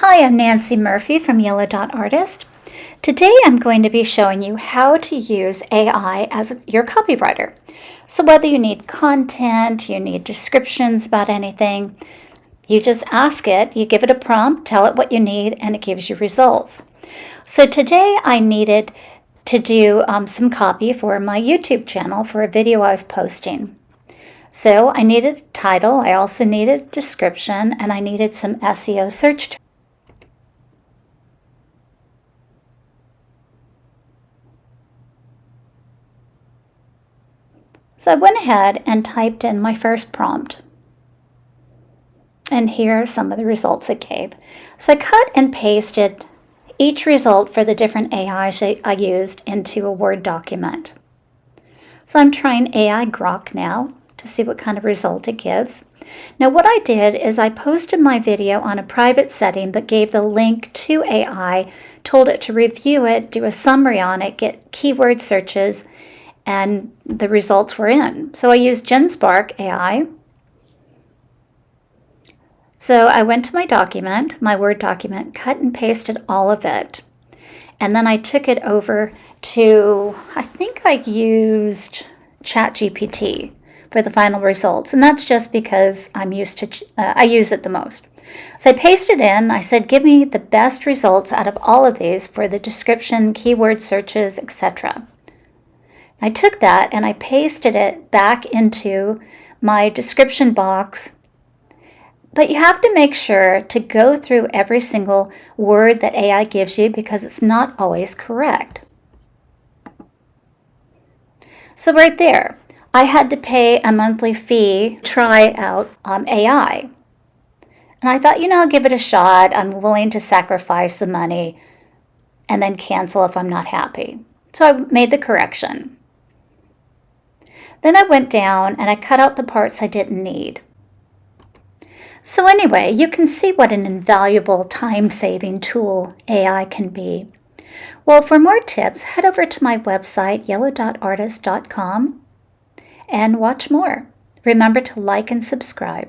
Hi, I'm Nancy Murphy from AIforArtists. Today I'm going to be showing you how to use AI as your copywriter. So whether you need content, you need descriptions about anything, you just ask it, you give it a prompt, tell it what you need, and it gives you results. So today I needed to do some copy for my YouTube channel for a video I was posting. So I needed a title, I also needed a description, and I needed some SEO search terms. So I went ahead and typed in my first prompt. And here are some of the results it gave. So I cut and pasted each result for the different AIs I used into a Word document. So I'm trying AI Grok now to see what kind of result it gives. Now what I did is I posted my video on a private setting but gave the link to AI, told it to review it, do a summary on it, get keyword searches, and the results were in. So I used GenSpark AI. So I went to my document, my Word document, cut and pasted all of it. And then I took it over to, I think I used ChatGPT for the final results. And that's just because I'm used to, I use it the most. So I pasted in, I said, give me the best results out of all of these for the description, keyword searches, etc. I took that and I pasted it back into my description box. But you have to make sure to go through every single word that AI gives you because it's not always correct. So right there, I had to pay a monthly fee to try out AI. And I thought, I'll give it a shot. I'm willing to sacrifice the money and then cancel if I'm not happy. So I made the correction. Then I went down and I cut out the parts I didn't need. So anyway, you can see what an invaluable time-saving tool AI can be. Well, for more tips, head over to my website, yellow.artist.com, and watch more. Remember to like and subscribe.